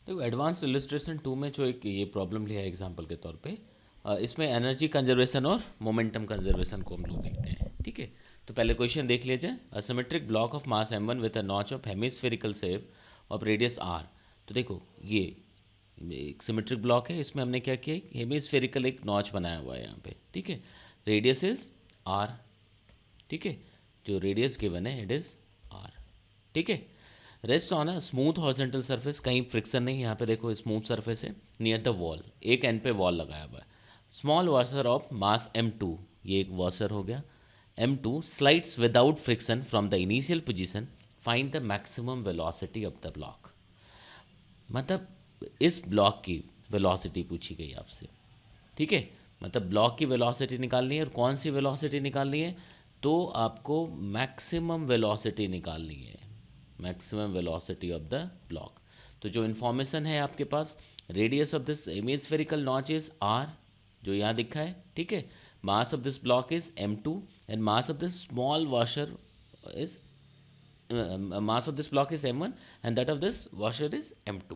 देखो advance illustration 2 में जो एक ये प्रॉब्लम लिया है एग्जांपल के तौर पे, इसमें एनर्जी कंजर्वेशन और मोमेंटम कंजर्वेशन को हम लोग देखते हैं, ठीक है। तो पहले क्वेश्चन देख लीजिए। A symmetric block of mass m1 with a notch of hemispherical shape of radius r। तो देखो ये एक सिमेट्रिक ब्लॉक है, इसमें हमने क्या किया, हेमिस्फेरिकल एक नॉच बनाया हुआ है यहाँ पे, ठीक है। रेडियस इज r, ठीक है। जो रेडियस गिवन है इट इज़ r, ठीक है। Rest on a smooth horizontal surface, कहीं फ्रिक्शन नहीं, यहाँ पे देखो स्मूथ सरफेस है। नियर द वॉल, एक एंड पे वॉल लगाया हुआ है। Small washer of mass m2, ये एक वॉशर हो गया। m2 slides without friction from the initial position, find the maximum velocity of the block. मतलब इस ब्लॉक की वेलोसिटी पूछी गई आपसे, ठीक है। मतलब ब्लॉक की वेलोसिटी निकालनी है, और कौन सी वेलोसिटी निकालनी है, तो आपको मैक्सिमम वेलोसिटी निकालनी है, maximum velocity of the block. तो जो इन्फॉर्मेशन है आपके पास, radius of this hemispherical notch is r, जो यहाँ दिखा है, ठीक है। Mass of this block is m2 and mass of this small washer is mass of this block is m1 and that of this washer is m2।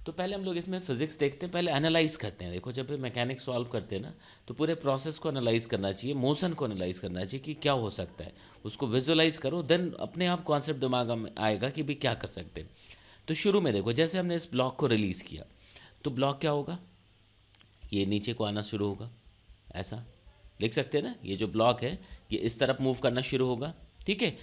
तो पहले हम लोग इसमें फिजिक्स देखते हैं, पहले एनालाइज करते हैं। देखो जब भी मैकेनिक्स सॉल्व करते हैं ना, तो पूरे प्रोसेस को एनालाइज करना चाहिए, मोशन को एनालाइज करना चाहिए कि क्या हो सकता है, उसको विजुअलाइज करो, देन अपने आप कॉन्सेप्ट दिमाग में आएगा कि भाई क्या कर सकते हैं। तो शुरू में देखो, जैसे हमने इस ब्लॉक को रिलीज़ किया, तो ब्लॉक क्या होगा, ये नीचे को आना शुरू होगा, ऐसा लिख सकते हैं ना। ये जो ब्लॉक है ये इस तरफ मूव करना शुरू होगा, ठीक है।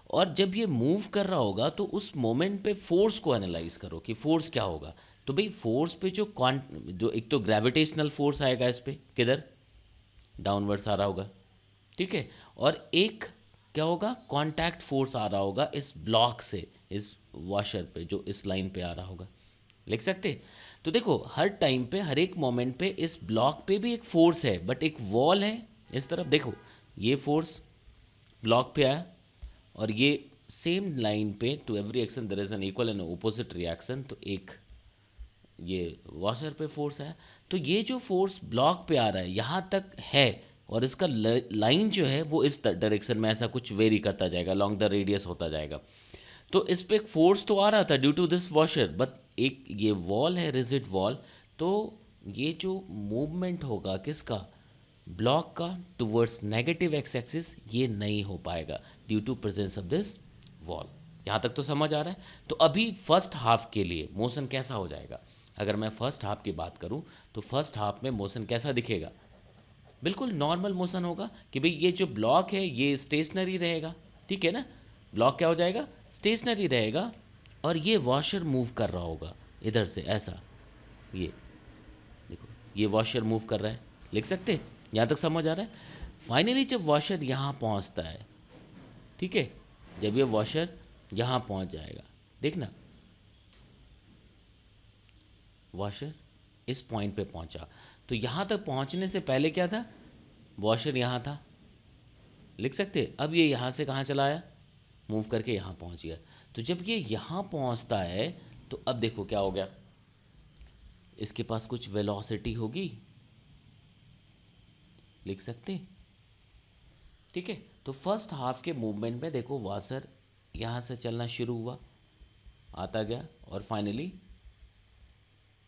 और जब ये मूव कर रहा होगा तो उस मोमेंट पे फोर्स को एनालाइज करो कि फोर्स क्या होगा। तो भाई फोर्स पे जो एक तो ग्रेविटेशनल फोर्स आएगा इस पे, किधर, डाउनवर्ड्स आ रहा होगा, ठीक है। और एक क्या होगा, कांटेक्ट फोर्स आ रहा होगा इस ब्लॉक से इस वॉशर पे, जो इस लाइन पे आ रहा होगा, लिख सकते। तो देखो हर टाइम पे, हर एक मोमेंट पे इस ब्लॉक पे भी एक फोर्स है, बट एक वॉल है इस तरफ, देखो ये फोर्स ब्लॉक पे आया, और ये सेम लाइन पे to every action there is an equal and opposite reaction, तो एक ये वॉशर पे फोर्स है। तो ये जो फोर्स ब्लॉक पे आ रहा है यहाँ तक है, और इसका लाइन जो है वो इस डायरेक्शन में ऐसा कुछ वेरी करता जाएगा, लॉन्ग द रेडियस होता जाएगा। तो इस पे एक फोर्स तो आ रहा था due to this washer, but एक ये वॉल है, रिजिड वॉल, तो ये जो मूवमेंट होगा किसका, ब्लॉक का, टुवर्ड्स नेगेटिव एक्स एक्सिस, ये नहीं हो पाएगा due to presence of this wall. यहाँ तक तो समझ आ रहा है। तो अभी फर्स्ट हाफ के लिए मोशन कैसा हो जाएगा, अगर मैं फर्स्ट हाफ की बात करूँ तो फर्स्ट हाफ में मोशन कैसा दिखेगा, बिल्कुल नॉर्मल मोशन होगा कि भाई ये जो ब्लॉक है ये स्टेशनरी रहेगा, ठीक है ना। ब्लॉक क्या हो जाएगा, स्टेशनरी रहेगा, और ये वॉशर मूव कर रहा होगा इधर से ऐसा, ये देखो ये वॉशर मूव कर रहा है, लिख सकते, यहाँ तक समझ आ रहा है। फाइनली जब वॉशर यहाँ पहुँचता है, ठीक है, जब ये वॉशर यहाँ पहुँच जाएगा, देखना वॉशर इस पॉइंट पे पहुँचा, तो यहाँ तक पहुँचने से पहले क्या था, वॉशर यहाँ था, लिख सकते। अब ये यहाँ से कहाँ चला आया, मूव करके यहाँ पहुँच गया। तो जब ये यहाँ पहुँचता है तो अब देखो क्या हो गया, इसके पास कुछ वेलोसिटी होगी, लिख सकते, ठीक है। तो फर्स्ट हाफ के मूवमेंट में देखो वॉशर यहाँ से चलना शुरू हुआ, आता गया, और फाइनली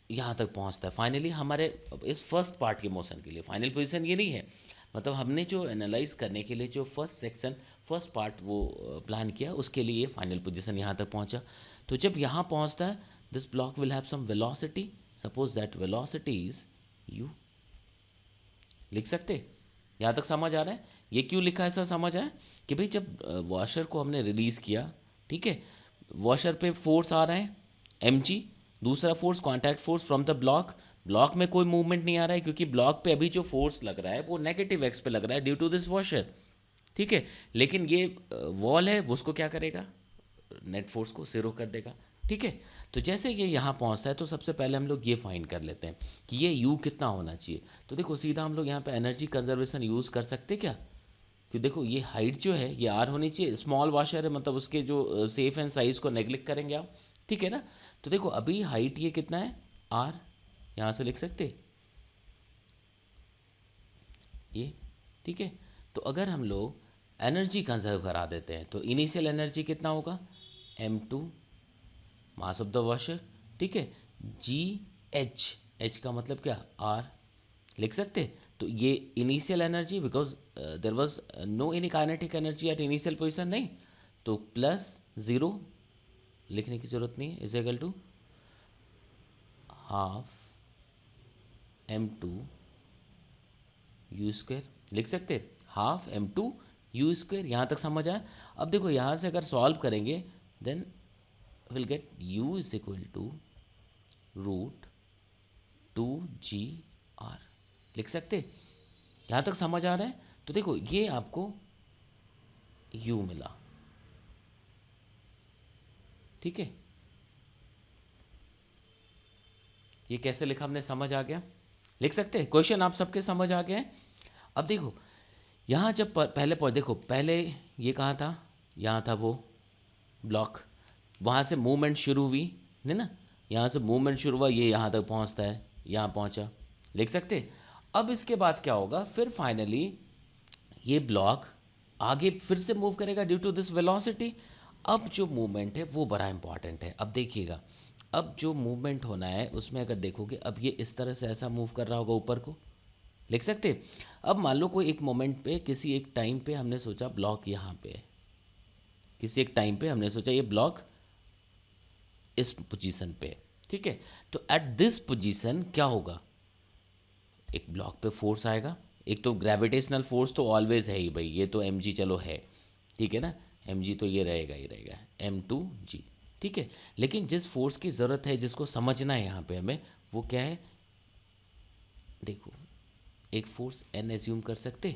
यहाँ तक पहुँचता है। फाइनली हमारे इस फर्स्ट पार्ट के मोशन के लिए फाइनल पोजीशन ये नहीं है, मतलब हमने जो एनालाइज करने के लिए जो फर्स्ट सेक्शन, फर्स्ट पार्ट वो प्लान किया, उसके लिए फाइनल पोजीशन यहाँ तक पहुँचा। तो जब यहाँ पहुँचता है, this block will have some velocity, suppose that velocity is u, लिख सकते। यहाँ तक समझ आ रहा है। ये क्यों लिखा है, ऐसा समझ आया कि भाई जब वॉशर को हमने रिलीज़ किया, ठीक है, वॉशर पे फोर्स आ रहा है mg, दूसरा force contact force from the block, block में कोई मूवमेंट नहीं आ रहा है क्योंकि ब्लॉक पे अभी जो फोर्स लग रहा है वो नेगेटिव एक्स पे लग रहा है ड्यू टू दिस वॉशर, ठीक है। लेकिन ये वॉल है वो उसको क्या करेगा, नेट फोर्स को ज़ीरो कर देगा, ठीक है। तो जैसे ये यहाँ पहुँचता है तो सबसे पहले हम लोग ये फाइंड कर लेते हैं कि ये u कितना होना चाहिए। तो देखो सीधा हम लोग यहाँ पे एनर्जी कंजर्वेशन यूज़ कर सकते क्या, कि देखो ये हाइट जो है ये r होनी चाहिए, स्मॉल वॉशर है मतलब उसके जो सेफ एंड साइज़ को नेग्लेक्ट करेंगे आप, ठीक है ना। तो देखो अभी हाइट ये कितना है r, यहाँ से लिख सकते ये, ठीक है। तो अगर हम लोग एनर्जी कंजर्व करा देते हैं तो इनिशियल एनर्जी कितना होगा, m2 mass of the washer, ठीक है। जी एच, एच का मतलब क्या, आर लिख सकते। तो ये initial energy, because there was no any kinetic energy at initial position, नहीं, तो प्लस ज़ीरो लिखने की ज़रूरत नहीं है, is equal to half m2 u square लिख सकते, हाफ m2 यू स्क्वेयर। यहाँ तक समझ आया। अब देखो यहाँ से अगर सॉल्व करेंगे then will get u is equal to root 2g r लिख सकते। यहाँ तक समझ आ रहा है। तो देखो ये आपको u मिला, ठीक है। ये कैसे लिखा हमने, समझ आ गया, लिख सकते हैं। क्वेश्चन आप सबके समझ आ गए हैं। अब देखो यहाँ जब पहले देखो पहले ये कहाँ था, यहाँ था वो ब्लॉक, वहाँ से मूवमेंट शुरू हुई नहीं ना, यहाँ से मूवमेंट शुरू हुआ, ये यहाँ तक पहुँचता है, यहाँ पहुँचा, लिख सकते। अब इसके बाद क्या होगा, फिर फाइनली ये ब्लॉक आगे फिर से मूव करेगा ड्यू टू दिस वेलोसिटी। अब जो मूवमेंट है वो बड़ा इंपॉर्टेंट है। अब देखिएगा, अब जो मूवमेंट होना है उसमें अगर देखोगे, अब ये इस तरह से ऐसा मूव कर रहा होगा ऊपर को, लिख सकते। अब मान लो कोई एक मोमेंट पे, किसी एक टाइम पे हमने सोचा ब्लॉक यहाँ पे है, किसी एक टाइम पे हमने सोचा ये ब्लॉक इस पोजीशन पे है, ठीक है। तो एट दिस पोजीशन क्या होगा, एक ब्लॉक पे फोर्स आएगा। एक तो ग्रेविटेशनल फोर्स तो ऑलवेज है ही भाई, ये तो एम जी चलो है, ठीक है ना, एम जी तो ये रहेगा ही रहेगा, m2g, ठीक है। लेकिन जिस फोर्स की ज़रूरत है, जिसको समझना है यहाँ पे हमें, वो क्या है, देखो एक फोर्स n एज्यूम कर सकते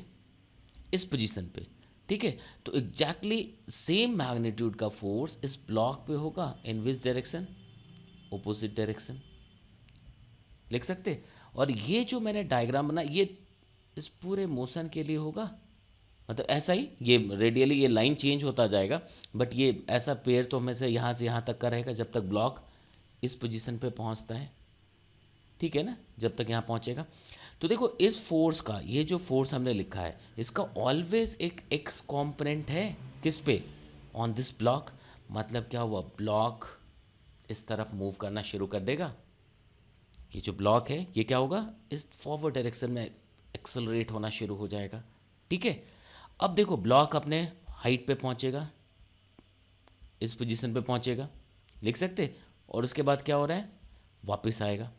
इस पोजीशन पे, ठीक है। तो एग्जैक्टली सेम मैग्नीट्यूड का फोर्स इस ब्लॉक पे होगा, इन विच डायरेक्शन, ऑपोजिट डायरेक्शन, लिख सकते। और ये जो मैंने डायग्राम बना, ये इस पूरे मोशन के लिए होगा, मतलब ऐसा ही ये रेडियली ये लाइन चेंज होता जाएगा, बट ये ऐसा पेयर तो हमें से यहाँ तक का रहेगा जब तक ब्लॉक इस पोजीशन पे पहुँचता है, ठीक है ना, जब तक यहाँ पहुँचेगा। तो देखो इस फोर्स का, ये जो फोर्स हमने लिखा है, इसका ऑलवेज एक एक्स कॉम्पोनेंट है, किस पे, ऑन दिस ब्लॉक। मतलब क्या हुआ, ब्लॉक इस तरफ मूव करना शुरू कर देगा, ये जो ब्लॉक है ये क्या होगा, इस फॉरवर्ड डायरेक्शन में एक्सेलरेट होना शुरू हो जाएगा, ठीक है। अब देखो ब्लॉक अपने हाइट पे पहुंचेगा, इस पोजीशन पे पहुंचेगा, लिख सकते। और उसके बाद क्या हो रहा है, वापस आएगा।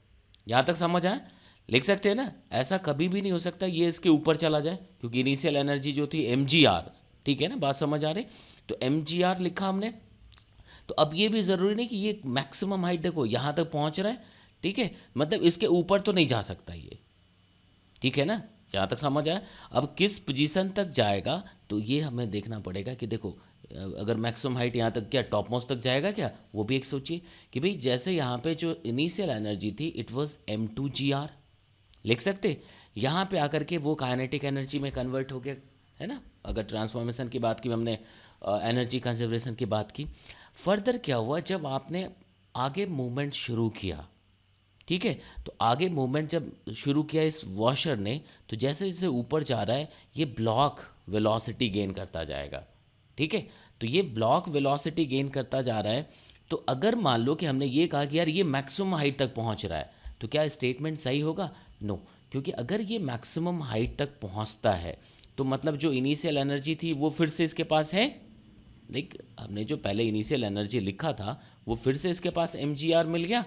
यहाँ तक समझ आए, लिख सकते हैं ना। ऐसा कभी भी नहीं हो सकता ये इसके ऊपर चला जाए, क्योंकि इनिशियल एनर्जी जो थी mgr, ठीक है ना, बात समझ आ रही। तो mgr लिखा हमने। तो अब ये भी ज़रूरी नहीं कि ये मैक्सिमम हाइट, देखो यहाँ तक पहुँच रहा है, ठीक है, मतलब इसके ऊपर तो नहीं जा सकता ये, ठीक है ना, जहाँ तक समझ आया। अब किस पोजीशन तक जाएगा, तो ये हमें देखना पड़ेगा कि देखो अगर मैक्सिमम हाइट यहाँ तक, क्या टॉप मोस्ट तक जाएगा क्या, वो भी एक सोचिए कि भाई जैसे यहाँ पे जो इनिशियल एनर्जी थी इट वाज m2gr, लिख सकते। यहाँ पे आकर के वो काइनेटिक एनर्जी में कन्वर्ट हो गया, है ना। अगर ट्रांसफॉर्मेशन की बात की हमने, एनर्जी कंजर्वेशन की बात की, फर्दर क्या हुआ, जब आपने आगे मूवमेंट शुरू किया, ठीक है, तो आगे मूवमेंट जब शुरू किया इस वॉशर ने, तो जैसे जैसे ऊपर जा रहा है ये ब्लॉक वेलोसिटी गेन करता जाएगा, ठीक है। तो ये ब्लॉक वेलोसिटी गेन करता जा रहा है। तो अगर मान लो कि हमने ये कहा कि यार ये मैक्सिमम हाइट तक पहुंच रहा है, तो क्या स्टेटमेंट सही होगा, नो, क्योंकि अगर ये मैक्सिमम हाइट तक पहुंचता है तो मतलब जो इनिशियल एनर्जी थी वो फिर से इसके पास है, लाइक हमने जो पहले इनिशियल एनर्जी लिखा था वो फिर से इसके पास mgr मिल गया,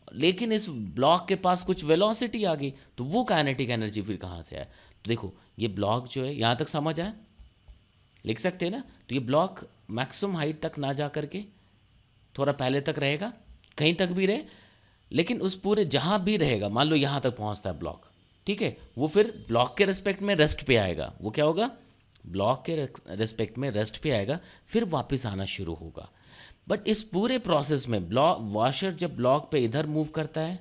लेकिन इस ब्लॉक के पास कुछ वेलोसिटी आ गई, तो वो काइनेटिक एनर्जी फिर कहाँ से आए। तो देखो ये ब्लॉक जो है, यहाँ तक समझ आया, लिख सकते हैं ना। तो ये ब्लॉक मैक्सिमम हाइट तक ना जा करके थोड़ा पहले तक रहेगा, कहीं तक भी रहे, लेकिन उस पूरे जहाँ भी रहेगा, मान लो यहाँ तक पहुँचता है ब्लॉक, ठीक है, वो फिर ब्लॉक के रेस्पेक्ट में रेस्ट पे आएगा। वो क्या होगा, ब्लॉक के रेस्पेक्ट में रेस्ट पे आएगा, फिर वापस आना शुरू होगा। बट इस पूरे प्रोसेस में ब्लॉक वॉशर जब ब्लॉक पे इधर मूव करता है,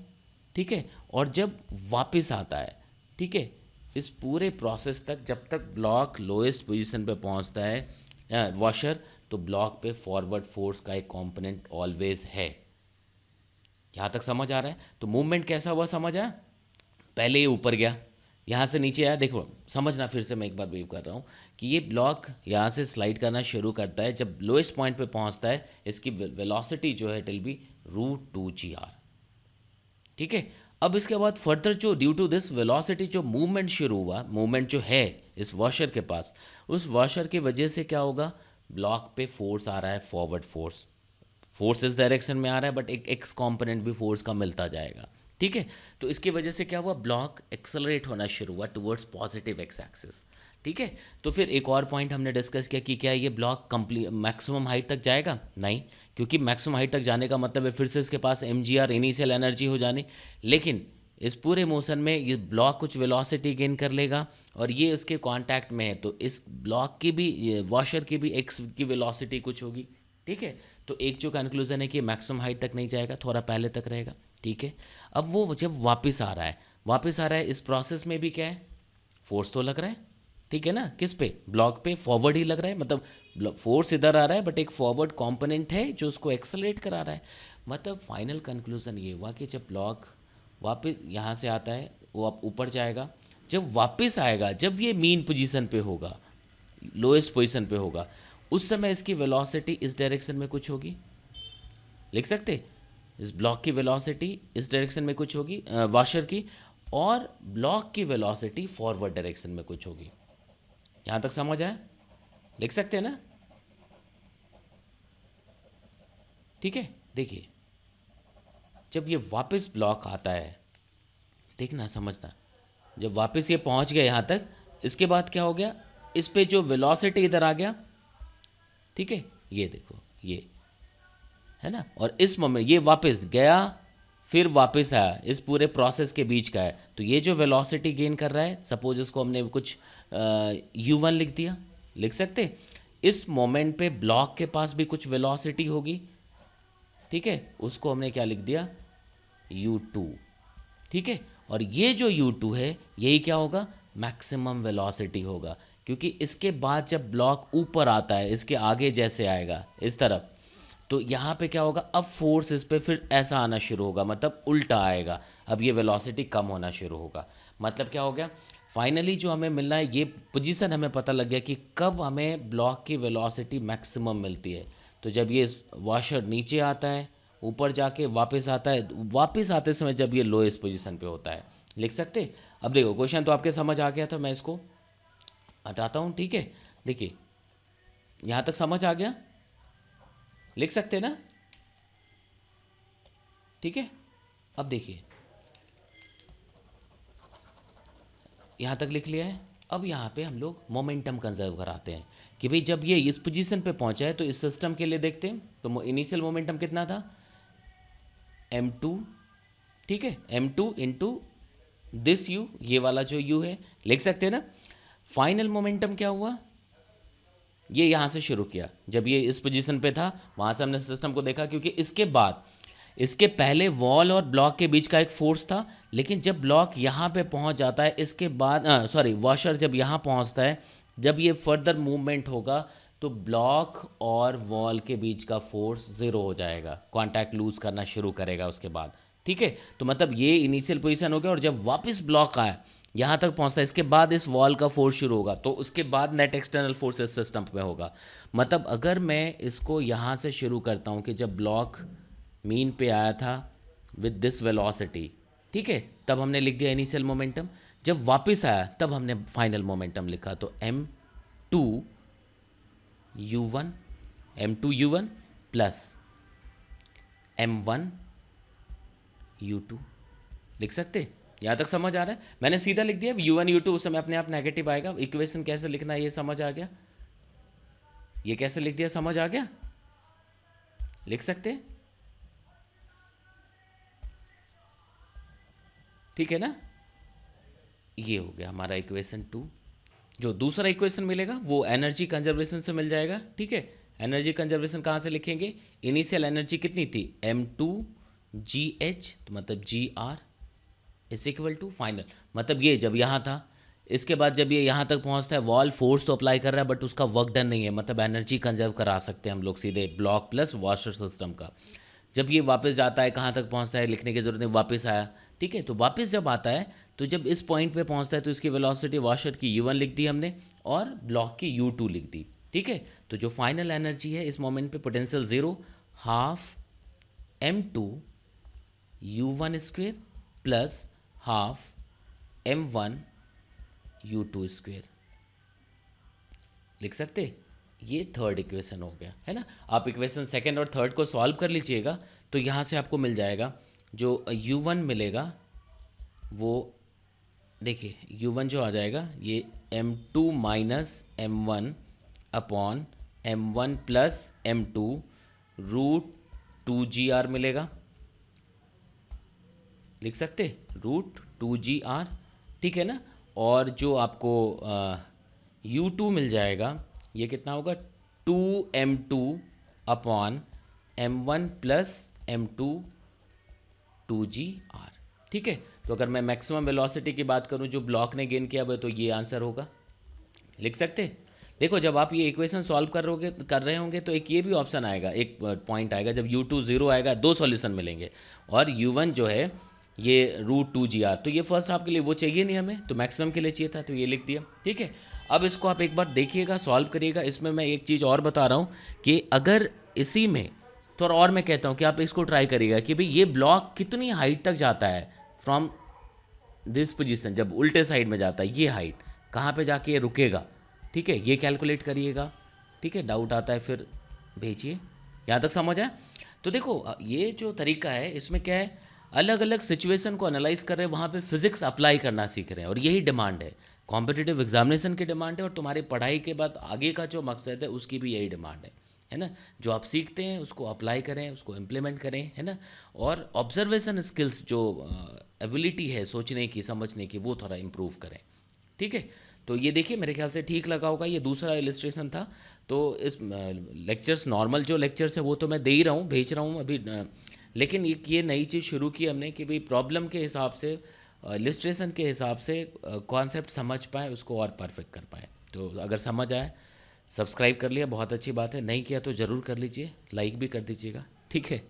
ठीक है, और जब वापस आता है, ठीक है, इस पूरे प्रोसेस तक जब तक ब्लॉक लोएस्ट पोजीशन पे पहुंचता है वॉशर, तो ब्लॉक पे फॉरवर्ड फोर्स का एक कंपोनेंट ऑलवेज है। यहाँ तक समझ आ रहा है। तो मूवमेंट कैसा हुआ समझ आया, पहले ये ऊपर गया, यहाँ से नीचे आया, देखो समझना, फिर से मैं एक बार ब्रीफ कर रहा हूँ कि ये ब्लॉक यहाँ से स्लाइड करना शुरू करता है, जब लोएस्ट पॉइंट पे पहुँचता है इसकी वेलोसिटी जो है इट विल बी √2gr, ठीक है। अब इसके बाद फर्दर जो ड्यू टू दिस वेलोसिटी जो मूवमेंट शुरू हुआ, मूवमेंट जो है इस वॉशर के पास, उस वॉशर की वजह से क्या होगा, ब्लॉक पे फोर्स आ रहा है, फॉरवर्ड फोर्स, फोर्स इस डायरेक्शन में आ रहा है बट एक एक्स कंपोनेंट भी फोर्स का मिलता जाएगा। ठीक है, तो इसकी वजह से क्या हुआ, ब्लॉक एक्सेलरेट होना शुरू हुआ टुवर्ड्स पॉजिटिव एक्स एक्सिस। ठीक है, तो फिर एक और पॉइंट हमने डिस्कस किया कि क्या ये ब्लॉक कंप्लीट मैक्सिमम हाइट तक जाएगा, नहीं, क्योंकि मैक्सिमम हाइट तक जाने का मतलब है फिर से इसके पास mgr इनिशियल एनर्जी हो जानी, लेकिन इस पूरे मोशन में ये ब्लॉक कुछ वेलोसिटी गेन कर लेगा और ये उसके कांटेक्ट में है, तो इस ब्लॉक की भी, वॉशर की भी एक्स की वेलोसिटी कुछ होगी। ठीक है, तो एक जो कंक्लूजन है कि मैक्सिमम हाइट तक नहीं जाएगा, थोड़ा पहले तक रहेगा। ठीक है, अब वो जब वापस आ रहा है, इस प्रोसेस में भी क्या है, फोर्स तो लग रहा है। ठीक है ना, किस पे, ब्लॉक पे फॉरवर्ड ही लग रहा है, मतलब फोर्स इधर आ रहा है बट एक फॉरवर्ड कंपोनेंट है जो उसको एक्सेलरेट करा रहा है। मतलब फाइनल कंक्लूजन ये हुआ कि जब ब्लॉक वापस यहाँ से आता है वो अब ऊपर जाएगा, जब वापस आएगा, जब ये मीन पोजीशन पे होगा, लोएस्ट पोजीशन पे होगा, उस समय इसकी वेलोसिटी इस डायरेक्शन में कुछ होगी, लिख सकते, इस ब्लॉक की वेलोसिटी इस डायरेक्शन में कुछ होगी वॉशर की, और ब्लॉक की वेलोसिटी फॉरवर्ड डायरेक्शन में कुछ होगी। यहाँ तक समझ आया, लिख सकते हैं ना। ठीक है, देखिए जब ये वापस ब्लॉक आता है, देखना समझना, जब वापस ये पहुँच गया यहाँ तक, इसके बाद क्या हो गया, इस पे जो वेलोसिटी इधर आ गया, ठीक है, ये देखो ये है ना, और इस मोमेंट ये वापस गया फिर वापस आया, इस पूरे प्रोसेस के बीच का है, तो ये जो वेलोसिटी गेन कर रहा है, सपोज इसको हमने कुछ u1 लिख दिया, लिख सकते, इस मोमेंट पे ब्लॉक के पास भी कुछ वेलोसिटी होगी। ठीक है, उसको हमने क्या लिख दिया, u2। ठीक है, और ये जो u2 है यही क्या होगा, मैक्सिमम वेलोसिटी होगा, क्योंकि इसके बाद जब ब्लॉक ऊपर आता है, इसके आगे जैसे आएगा इस तरफ, तो यहाँ पे क्या होगा, अब फोर्स इस पे फिर ऐसा आना शुरू होगा, मतलब उल्टा आएगा, अब ये वेलोसिटी कम होना शुरू होगा। मतलब क्या हो गया, फाइनली जो हमें मिलना है, ये पोजीशन हमें पता लग गया कि कब हमें ब्लॉक की वेलोसिटी मैक्सिमम मिलती है, तो जब ये वॉशर नीचे आता है, ऊपर जाके वापस आता है, वापस आते समय जब ये लोएस्ट पोजीशन पे होता है, लिख सकते। अब देखो क्वेश्चन तो आपके समझ आ गया था, मैं इसको हटाता हूँ। ठीक है, देखिए यहाँ तक समझ आ गया, लिख सकते ना। ठीक है, अब देखिए यहाँ तक लिख लिया है, अब यहाँ पे हम लोग मोमेंटम कंजर्व कराते हैं कि भाई जब ये इस पोजीशन पे पहुँचा है, तो इस सिस्टम के लिए देखते हैं, तो इनिशियल मोमेंटम कितना था, m2। ठीक है, m2 इंटू दिस u, ये वाला जो u है, लिख सकते हैं ना। फाइनल मोमेंटम क्या हुआ, ये यहाँ से शुरू किया, जब ये इस पोजीशन पे था, वहाँ से हमने सिस्टम को देखा, क्योंकि इसके बाद, इसके पहले वॉल और ब्लॉक के बीच का एक फोर्स था, लेकिन जब ब्लॉक यहाँ पे पहुँच जाता है, इसके बाद वॉशर जब यहाँ पहुँचता है, जब ये फर्दर मूवमेंट होगा, तो ब्लॉक और वॉल के बीच का फोर्स ज़ीरो हो जाएगा, कांटेक्ट लूज करना शुरू करेगा उसके बाद। ठीक है, तो मतलब ये इनिशियल पोजीशन हो गया, और जब वापस ब्लॉक आया यहाँ तक पहुँचता है, इसके बाद इस वॉल का फोर्स शुरू होगा, तो उसके बाद नेट एक्सटर्नल फोर्स इस सिस्टम पे होगा। मतलब अगर मैं इसको यहाँ से शुरू करता हूँ कि जब ब्लॉक मीन पे आया था विद दिस वेलोसिटी, ठीक है, तब हमने लिख दिया इनिशियल मोमेंटम, जब वापस आया तब हमने फाइनल मोमेंटम लिखा, तो m2u1 प्लस m1u2 लिख सकते। यहाँ तक समझ आ रहा है, मैंने सीधा लिख दिया u1 u2, उस समय अपने आप नेगेटिव आएगा, इक्वेशन कैसे लिखना है ये समझ आ गया, ये कैसे लिख दिया समझ आ गया, लिख सकते हैं। ठीक है ना, ये हो गया हमारा इक्वेशन 2। जो दूसरा इक्वेशन मिलेगा वो एनर्जी कंजर्वेशन से मिल जाएगा। ठीक है, एनर्जी कंजर्वेशन कहाँ से लिखेंगे, इनिशियल एनर्जी कितनी थी, m2gh, तो मतलब gr is equal to final, मतलब ये जब यहाँ था, इसके बाद जब ये यहाँ तक पहुँचता है, वॉल फोर्स तो अप्लाई कर रहा है बट उसका वर्क डन नहीं है, मतलब एनर्जी कंजर्व करा सकते हैं हम लोग सीधे ब्लॉक प्लस वॉशर सिस्टम का। जब ये वापस जाता है, कहाँ तक पहुँचता है लिखने की जरूरत नहीं, वापस आया। ठीक है, तो वापस जब आता है, तो जब इस पॉइंट पे पहुँचता है, तो इसकी वेलोसिटी वॉशर की u1 लिख दी हमने और ब्लॉक की u2 लिख दी। ठीक है, तो जो फाइनल एनर्जी है इस मोमेंट पे, potential zero, half m2 u1 square plus half m1 u2 square लिख सकते। ये थर्ड इक्वेशन हो गया है ना। आप इक्वेशन सेकंड और थर्ड को सॉल्व कर लीजिएगा तो यहाँ से आपको मिल जाएगा जो u1 मिलेगा वो देखिए u1 जो आ जाएगा ये m2 minus m1 upon m1 plus m2 root 2gr मिलेगा, लिख सकते रूट 2gr, ठीक है ना। और जो आपको u2 मिल जाएगा ये कितना होगा 2m2 upon m1 plus m2 2gr, ठीक है। तो अगर मैं मैक्सिमम वेलोसिटी की बात करूं जो ब्लॉक ने गेन किया हुआ तो ये आंसर होगा, लिख सकते। देखो जब आप ये इक्वेशन सॉल्व कर रहे होंगे तो एक ये भी ऑप्शन आएगा, एक पॉइंट आएगा जब u2 0 आएगा, दो सॉल्यूशन मिलेंगे और u1 जो है ये रूट 2gr, तो ये फर्स्ट आपके लिए वो चाहिए नहीं हमें, तो मैक्सिमम के लिए चाहिए था तो ये लिख दिया, ठीक है। अब इसको आप एक बार देखिएगा, सॉल्व करिएगा। इसमें मैं एक चीज़ और बता रहा हूँ कि अगर इसी में तो और मैं कहता हूँ कि आप इसको ट्राई करिएगा कि भाई ये ब्लॉक कितनी हाइट तक जाता है फ्रॉम दिस पोजीशन, जब उल्टे साइड में जाता है ये हाइट कहाँ पे जाके ये रुकेगा, ठीक है, ये कैलकुलेट करिएगा, ठीक है। डाउट आता है फिर भेजिए। यहाँ तक समझ आए? तो देखो ये जो तरीका है इसमें क्या है, अलग अलग सिचुएशन को एनालाइज कर रहे हैं, वहाँ पे फिजिक्स अप्लाई करना सीख रहे हैं और यही डिमांड है, कॉम्पिटिटिव एग्जामिनेशन की डिमांड है और तुम्हारी पढ़ाई के बाद आगे का जो मकसद है उसकी भी यही डिमांड है ना। जो आप सीखते हैं उसको अप्लाई करें, उसको इम्प्लीमेंट करें, है ना। और ऑब्जर्वेशन स्किल्स जो एबिलिटी है सोचने की समझने की वो थोड़ा इम्प्रूव करें, ठीक है। तो ये देखिए मेरे ख्याल से ठीक लगा होगा, ये दूसरा इलस्ट्रेशन था। तो इस लेक्चर्स नॉर्मल जो लेक्चर्स है वो तो मैं दे ही रहा हूँ, भेज रहा हूँ अभी, लेकिन ये नई चीज़ शुरू की हमने कि भाई प्रॉब्लम के हिसाब से इलस्ट्रेशन के हिसाब से कॉन्सेप्ट समझ पाएँ, उसको और परफेक्ट कर पाएँ। तो अगर समझ आए सब्सक्राइब कर लिया बहुत अच्छी बात है, नहीं किया तो ज़रूर कर लीजिए, लाइक भी कर दीजिएगा, ठीक है।